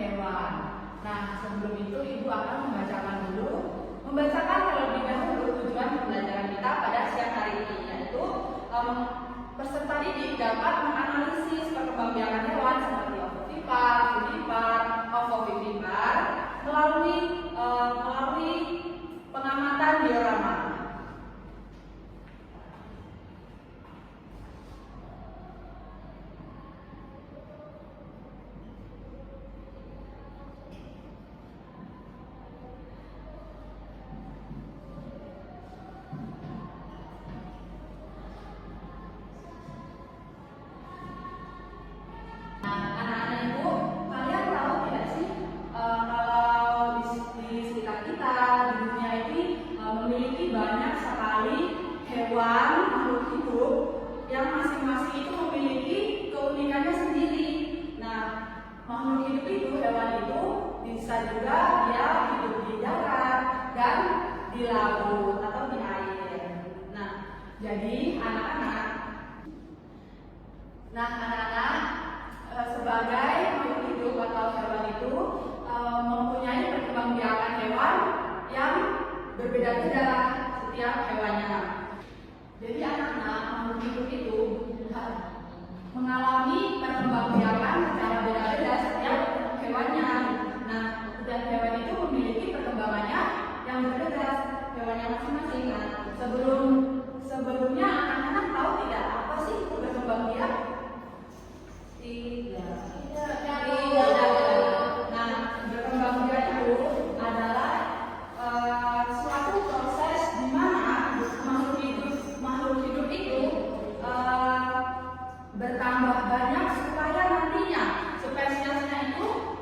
hewan. Nah, sebelum itu Ibu akan membacakan terlebih dahulu tujuan pembelajaran kita pada siang hari ini, yaitu peserta didik dapat menganalisis perkembangbiakan hewan seperti ovovivipar, vivipar, ovovivipar melalui pengamatan diorama. Hewan makhluk hidup yang masing-masing itu memiliki keunikannya sendiri. Nah, makhluk hidup itu, hewan itu bisa juga dia hidup di darat dan di laut atau di air. Nah, jadi anak-anak sebagai makhluk hidup atau hewan itu mempunyai perkembangbiakan hewan yang berbeda-beda setiap hewannya. Jadi anak-anak makhluk hidup itu mengalami perkembangbiakan secara beda-beda setiap hewannya. Nah, setiap hewan itu memiliki perkembangannya yang berbeda hewannya masing-masing. Nah, sebelumnya anak-anak tahu tidak apa sih itu berkembangbiak? Tidak. Nah, berkembangbiak itu adalah suatu proses di mana makhluk hidup itu bertambah banyak supaya nantinya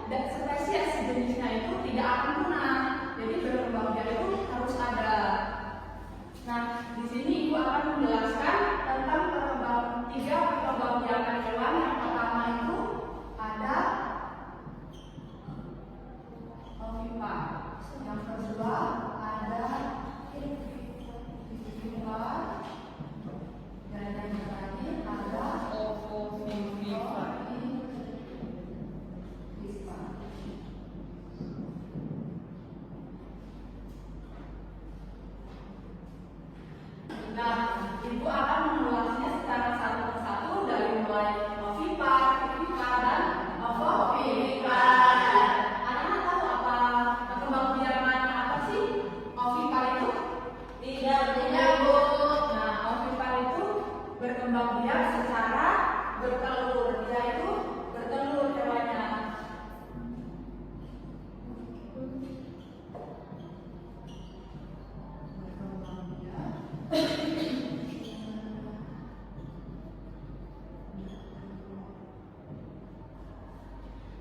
spesies jenisnya itu tidak akan punah. Jadi berkembangbiak itu harus ada. Nah, di sini Ibu akan menjelaskan tentang tiga perkembangbiakan hewan. Yang pertama itu ada ovipar. Yang kedua ada vivipar. Dan yang terakhir ada ovovivipar. Nah, Ibu akan mengulasnya secara satu persatu dari mulai ovipar, vivipar, dan ovovivipar. Anak-anak tahu apa perkembangbiakannya apa sih ovipar itu? Tidak, Bu. Nah, ovipar itu berkembangbiak secara bertelur. Dia itu bertelur hewannya.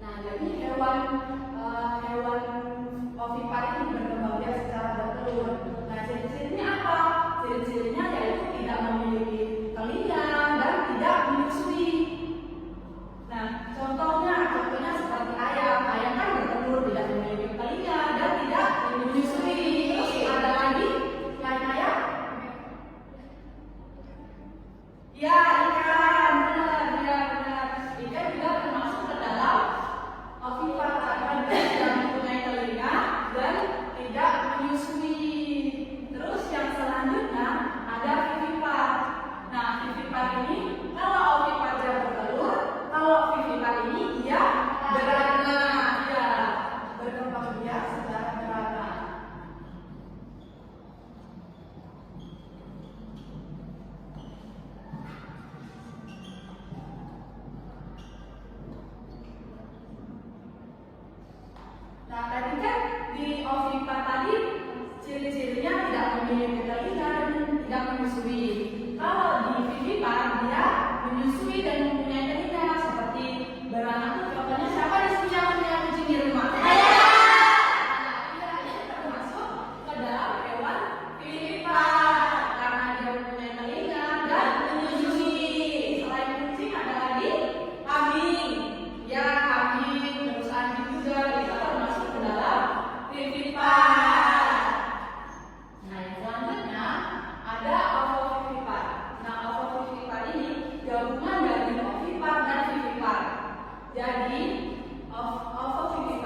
Nah, jadi hewan ovipar ini berkembangbiak secara bertelur. Nah, ciri-cirinya apa? Ciri-cirinya yaitu tidak memiliki telinga dan tidak menyusui. Nah, contohnya seperti ayam. Ayam kan bertelur, tidak memiliki telinga dan tidak menyusui. Terus ada lagi selain ayam? Ya, ikan. Benar. Ikan juga termasuk ke dalam ovipar karena dia tidak mempunyai telinga dan tidak menyusui. Terus yang selanjutnya ada vivipar. Nah, vivipar ini kalau ovipar dia bertelur, kalau vivipar ini dia beranak. Ya, berkembangbiak secara beranak. Nah, tadi kan di ovipar tadi ciri-cirinya tidak memiliki telinga dan tidak menyusui. Kalau di vivipar dia menyusui dan mempunyai telinga seperti beranak. Contohnya siapa di sini yang punya kucing di rumah? Saya. Nah, ini termasuk ke dalam hewan vivipar karena dia mempunyai telinga dan menyusui. Selain kucing ada lagi kambing. Ya, kambing terus anjing juga itu termasuk ke dalam vivipar. Nah, yang selanjutnya ada ovovivipar. Nah, ovovivipar ini gabungan dari ovipar dan vivipar. Jadi ovovivipar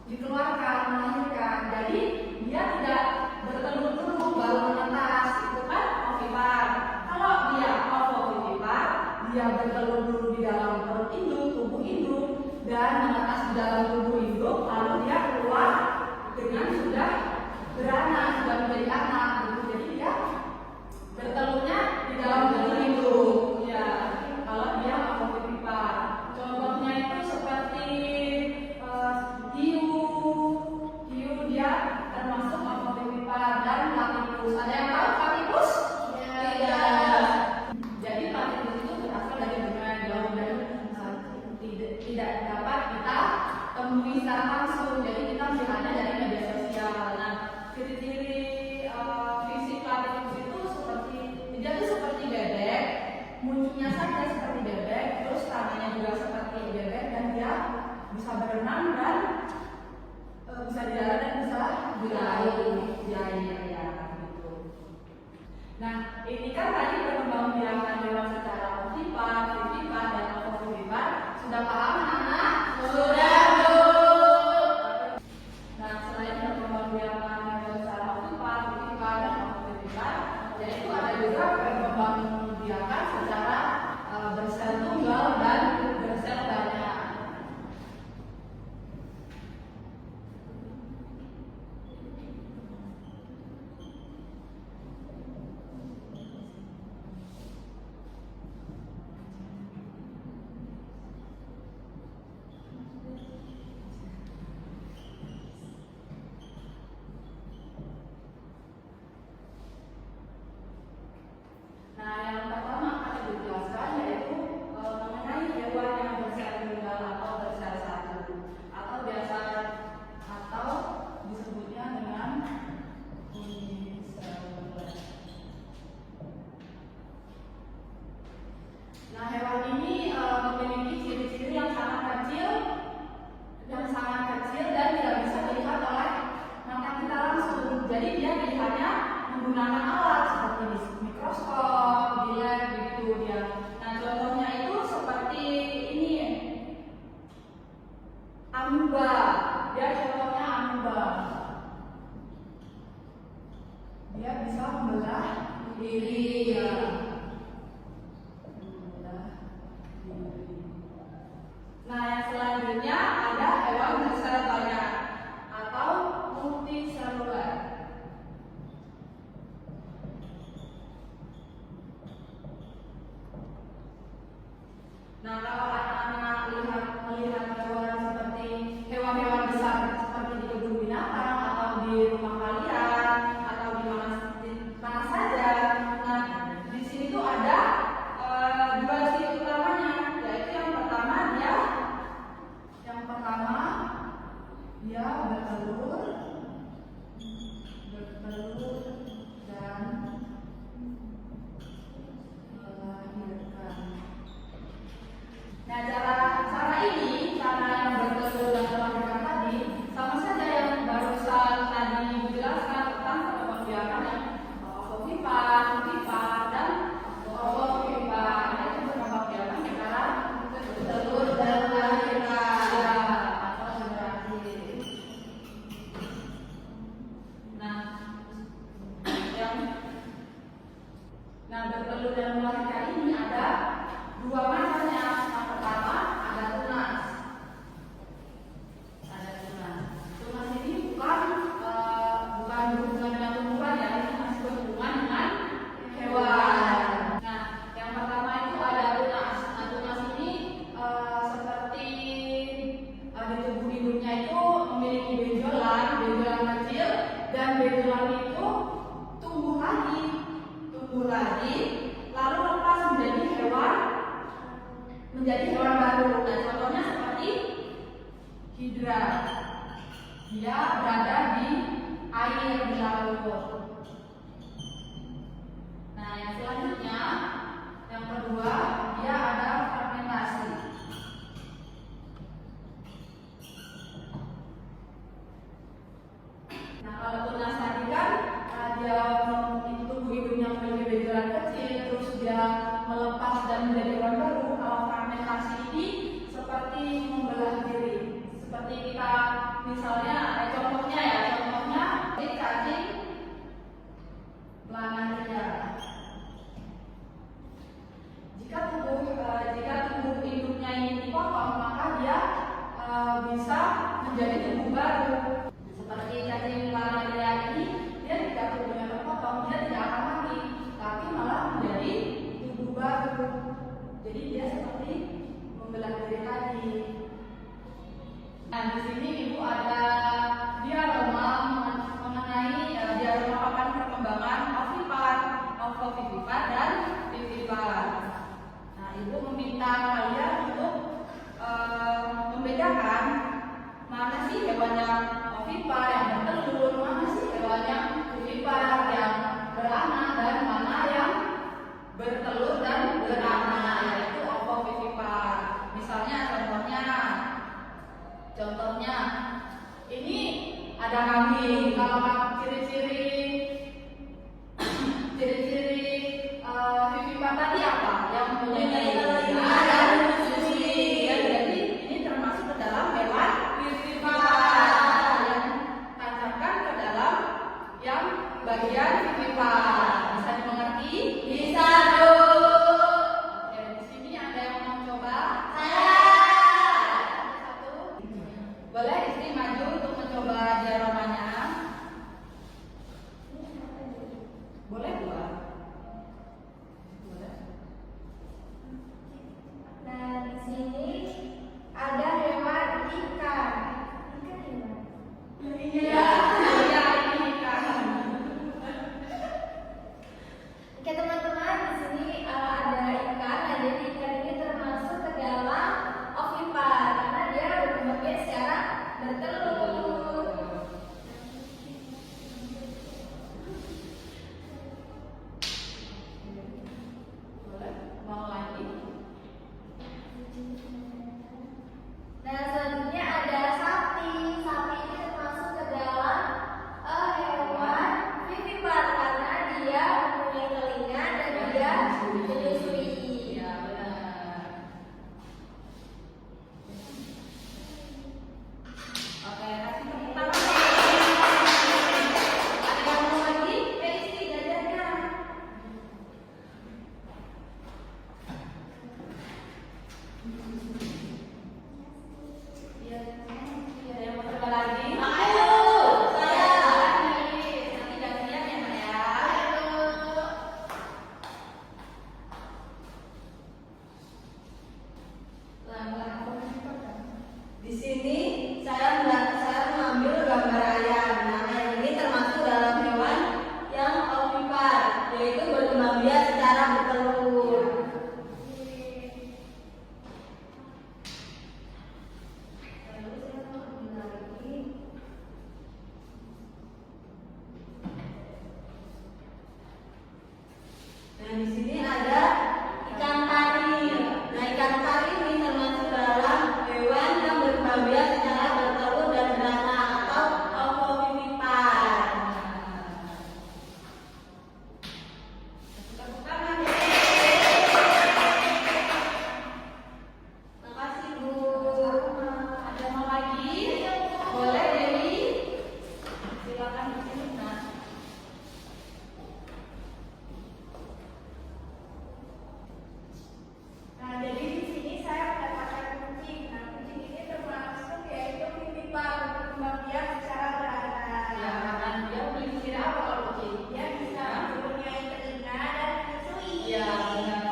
dikeluarkan, melahirkan. Jadi dia tidak bertelur dulu baru menetas, itu kan ovipar. Kalau dia ovovivipar, dia bertelur dulu di dalam perut induk, tubuh induk, dan menetas di dalam tubuh induk, lalu dia keluar dengan sudah beranak, sudah menjadi anak. Jadi dia bertelurnya di dalam tubuh induk. Ya, kalau dia ovovivipar. Contohnya itu seperti hiu dia termasuk ovovivipar, dan platypus. Ada yang tahu platypus? Tidak. Jadi platypus itu berasal dari benua di laut dan tidak dapat kita temui secara langsung. Jadi kita melihatnya dari media sosial. Nah, ciri-ciri fisik platypus itu seperti dia itu seperti bebek, munculnya saja seperti bebek, terus tangannya juga seperti bebek, dan dia bisa berenang dan bisa di darat dan bisa di air ya gitu. Nah, ini kan tadi perkembangbiakan hewan secara ovipar, vivipar, dan ovovivipar. Sudah paham anak-anak? Sudah, Bu. Nah, selain perkembangbiakan hewan secara ovipar, vivipar, dan ovovivipar, yaitu ada juga perkembangbiakan secara bersel tunggal dan bersel banyak. Nah, yang pertama akan dijelaskan yaitu mengenai hewan yang bersel tunggal atau bersel satu, atau biasa atau disebutnya dengan unicellular. Nah, hewan ini memiliki ciri-ciri yang sangat kecil dan tidak bisa dilihat oleh mata kita langsung. Jadi dia dilihatnya menggunakan alat seperti mikroskop, di lab begitu dia. Nah, contohnya itu seperti ini, amuba. Dia contohnya amuba. Dia bisa membelah diri ya. Nah, yang selanjutnya ada hewan bersel banyak atau multiselular. Nah, kalau anak-anak melihat hewan seperti hewan-hewan besar seperti di kebun binatang atau di rumah kalian atau di mana saja. Nah, di sini tuh ada dua ciri utamanya, yaitu yang pertama dia bertelur dan melahirkan. Nah, cara yang bertelur dan melahirkan tadi sama saja yang barusan tadi dijelaskan tentang perkembangbiakan yang ovipar, vivipar, dan ovovivipar. Nah, itu perkembangbiakan secara bertelur dan melahirkan atau berakhir. Nah, bertelur dan melahirkan ini ada dua macamnya. Yang pertama ada tunas. Tunas ini bukan berhubungan dengan tumbuhan ya, ini masih berhubungan dengan hewan. Nah, yang pertama itu ada tunas. Nah, tunas ini seperti di tubuh induknya itu memiliki benjolan kecil, dan benjolan itu tumbuh lagi, lalu lepas menjadi hewan baru. Nah, contohnya seperti hidra. Dia berada di air, di laut. Nah, yang selanjutnya, yang kedua, dia ada fragmentasi. Nah, kalau tunas tadi kan dia tubuh hidungnya memiliki benjolan kecil, terus dia melepas dan menjadi hewan baru. Kalau fragmentasi ini seperti membelah diri, seperti kita misalnya contohnya ya, contohnya ini cacing planaria. Jika tubuh induknya ini dipotong, maka dia bisa menjadi tubuh baru. Seperti cacing planaria ini, dia tidak tubuhnya terpotong, dia tidak akan mati, tapi malah menjadi tubuh baru. Jadi dia seperti membelah diri lagi. Nah, di sini Ibu ada diagrama mengenai diagrama papan perkembangan ovipar dan vivipar. Nah, Ibu meminta kalian untuk membedakan mana sih hewan yang ovipar yang bertelur, mana sih hewan yang vivipar yang beranak, dan mana yang bertelur dan beranak, yaitu ovovivipar. Misalnya contohnya ini ada kambing. Kalau ciri-ciri vivipar tadi apa? Yang mempunyai telinga dan menyusui. Jadi ini termasuk ke dalam hewan vivipar yang tancapkan ke dalam yang bagian vivipar. Bisa dimengerti? Bisa, Bu. Oke, di sini ada yang mau coba? Boleh istri maju untuk mencoba diagramanya. Boleh buat? Boleh. Nah, di sini ada hewan ikan. Iya, ini ikan. Oke teman-teman, di sini ada ikan. Nah, jadi ikan ini termasuk ke dalam ovipar karena dia berkembang biak secara bertelur. Boleh? Mau lagi? Nah, selanjutnya ada sapi. Sapi ini termasuk ke dalam hewan vivipar karena dia mempunyai telinga dan dia menyusui. Iya, benar. Oke, kasih tepuk tangan. Ada yang mau lagi? Isi jajarnya. Iya, ada yang mau coba lagi? Ayo, saya. Nanti gantian ya, Mbak ya. Di sini saya mengambil gambar ayam. Nah, ayam ini termasuk dalam hewan yang ovipar, yaitu berkembang biak secara bertelur. Lalu saya mau ambil lagi. Nah, di sini ada ikan tari. Nah, ikan tari ini termasuk dalam hewan yang berkembang biak secara bertelur dan beranak atau ovovivipar. Tepuk tangan. Makasih, Bu. Ada yang mau lagi? Boleh, Dewi. Silakan di sini, Nah. Nah, jadi di sini saya mendapatkan kucing. Nah, kucing ini termasuk yaitu vivipar, berkembang biak secara beranak. Ya, kan dia memiliki apa kalau kucing? Dia bisa mempunyai telinga dan menyusui. Iya, benar.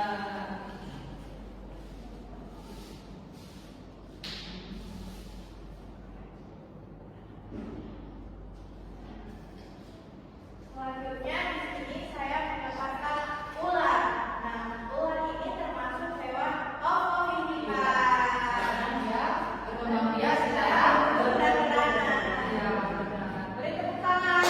Selanjutnya di sini saya mendapatkan ular. Nah, ular ini termasuk hewan ovovivipar. Dia berkembang biak secara Beranak. Iya, benar. Beri tepuk tangan.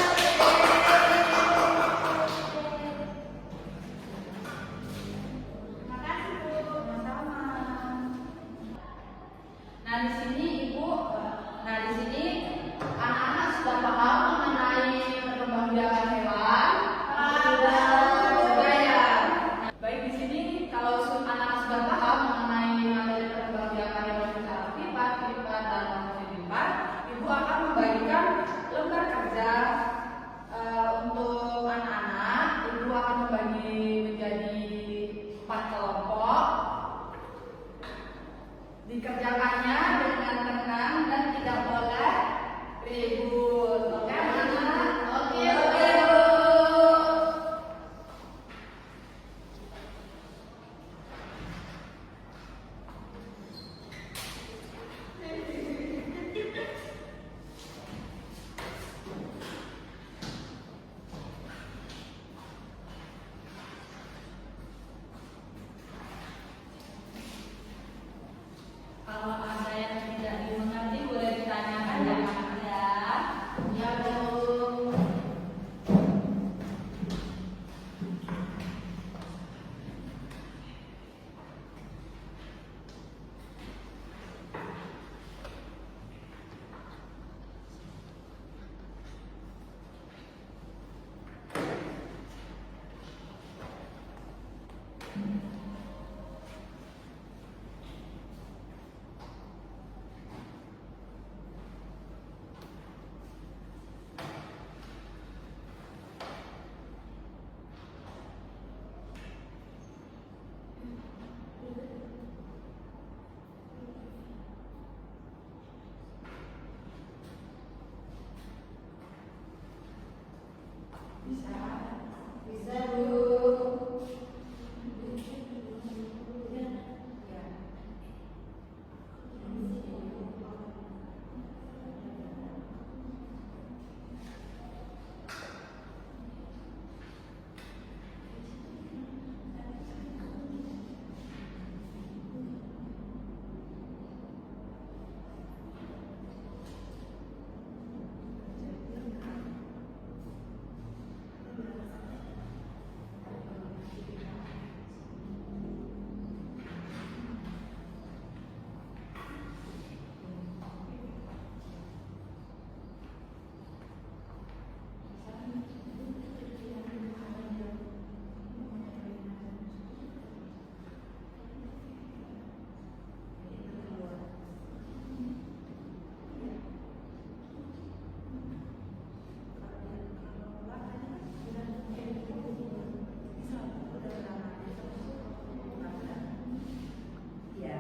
Bisa. Bisa, Bu. Ya.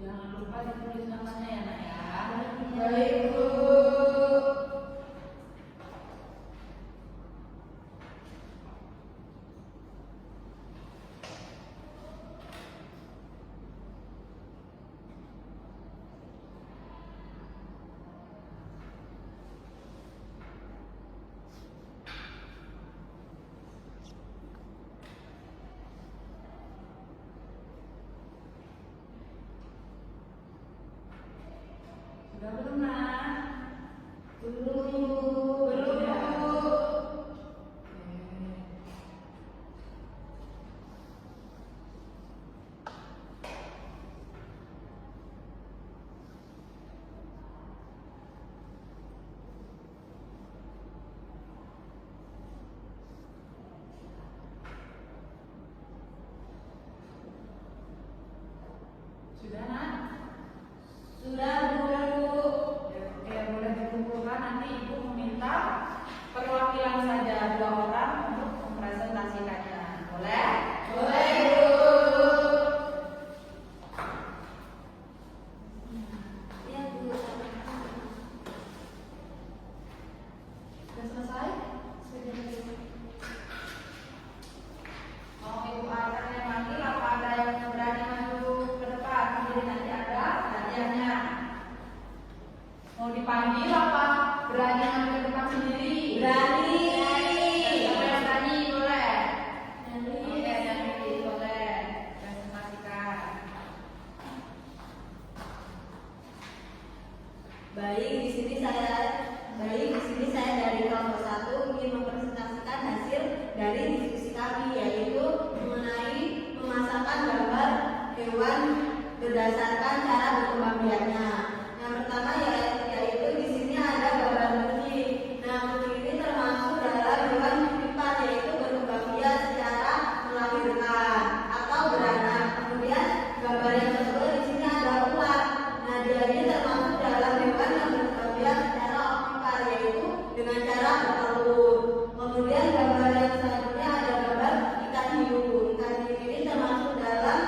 Jangan lupa ditulis namanya ya, Nak ya. Baik, Bu. Sudah belum, Nak? Belum, Bu. Belum ya? Oke. Sudah, Nak? Sudah, Bu. Oke, boleh dikumpulkan. Nanti Ibu meminta perwakilan saja 2 orang untuk mempresentasikannya. Boleh? Boleh, Bu. Ya, Bu. Sudah selesai? Sudah, Bu. Mau Ibu akan yang manggil apa ada yang berani maju ke depan? Jadi nanti ada hadiahnya. Mau dipanggil apa berani maju ke depan sendiri? Berani. Siapa yang berani? Boleh. Berani. Oke, yang ini boleh presentasikan. Baik, di sini saya dari kelompok 1 ingin mempresentasikan hasil dari diskusi kami, yaitu mengenai memasangkan gambar hewan berdasarkan cara berkembang biaknya. Yang pertama yaitu di sini ada gambar kucing. Nah, kucing ini termasuk dalam hewan pipipan, yaitu berkembang biak secara melahirkan atau beranak. Kemudian gambar yang kedua di sini ada ular. Nah, dia ini termasuk dalam hewan yang berkembang biak secara optikal, yaitu dengan cara bertelur. Kemudian gambar yang selanjutnya ada gambar ikan hiu. Ikan hiu ini termasuk dalam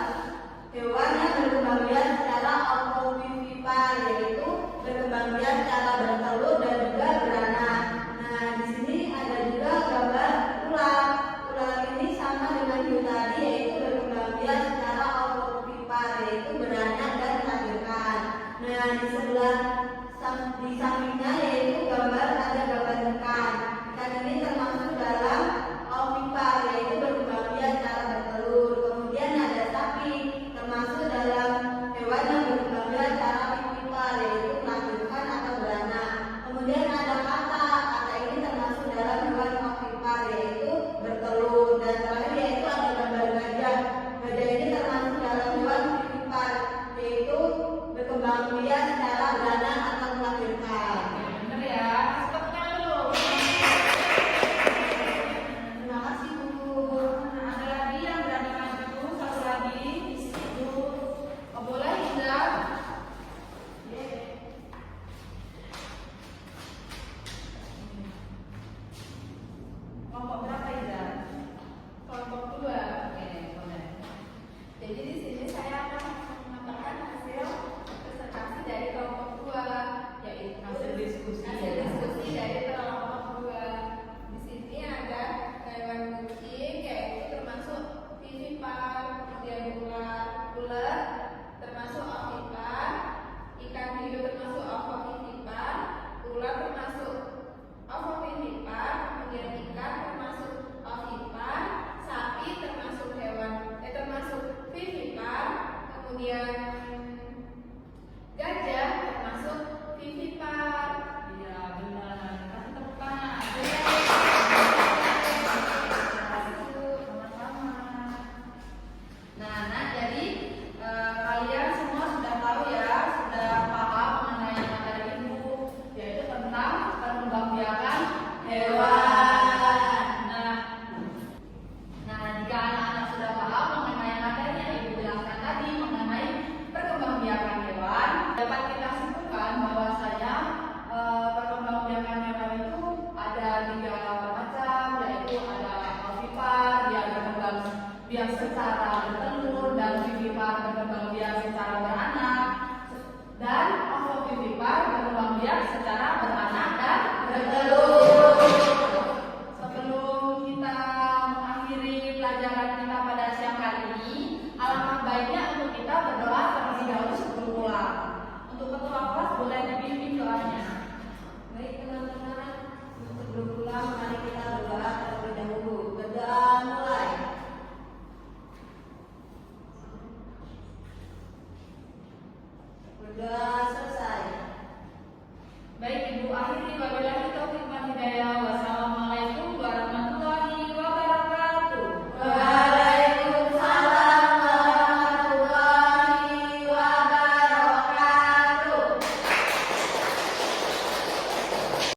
hewan yang berkembang biak secara ovovivipan, yaitu berkembang biak secara bertelur dan juga beranak. Nah, di sini ada juga gambar ular. Ular ini sama dengan hiu tadi, yaitu berkembang biak di sampingnya yaitu ada gambar ikan. Ikan ini termasuk dalam ovipar, yaitu berkembang biak cara bertelur. Kemudian ada sapi, termasuk dalam hewan yang berkembang biak cara vivipar, yaitu melahirkan atau beranak. Kemudian ada kata ini termasuk dalam hewan ovipar, yaitu bertelur. Dan terakhir yaitu ada gambar gajah. Gajah ini termasuk dalam hewan vivipar, yaitu berkembang biak secara beranak atau melahirkan. Bener ya, tepuk tangan dulu. Terima kasih Bu. Nah, ada lagi yang berani maju, satu lagi di situ. Oh, boleh Indra? Kelompok berapa Indra? Kelompok 2. Oke, boleh. Jadi di sini saya akan menambahkan hasil presentasi dari kelompok 2, yaitu Hasil diskusi. hasil diskusi dari kelompok 2. Di sini ada hewan kucing, yaitu termasuk vivipar, kemudian ular termasuk ovipar, ikan hiu termasuk ovovivipar, ular termasuk ovovivipar, kemudian ikan termasuk ovipar, sapi termasuk termasuk vivipar, kemudian gajah termasuk vivipar. Iya, benar. Kasih tepuk tangan. Sama-sama. Nah, jadi kalian semua sudah tahu ya, sudah paham mengenai materi Ibu, yaitu tentang perkembangbiakan hewan. Nah, jika anak-anak sudah paham mengenai materi yang Ibu jelaskan tadi mengenai perkembangbiakan hewan, dapat kita simpulkan bahwasanya perkembangbiakan hewan itu ada 3 macam, yaitu ada ovipar, dia berkembang biak secara bertelur, dan vivipar berkembang biak secara beranak, dan ovovivipar berkembang biak secara beranak dan bertelur. Sebelum kita mengakhiri pelajaran kita pada siang hari ini, alangkah baiknya untuk kita berdoa terlebih dahulu sebelum pulang. Untuk ketua kelas boleh dipimpin doanya. Baik teman-teman, sebelum pulang mari kita berdoa terlebih dahulu. Berdoa mulai.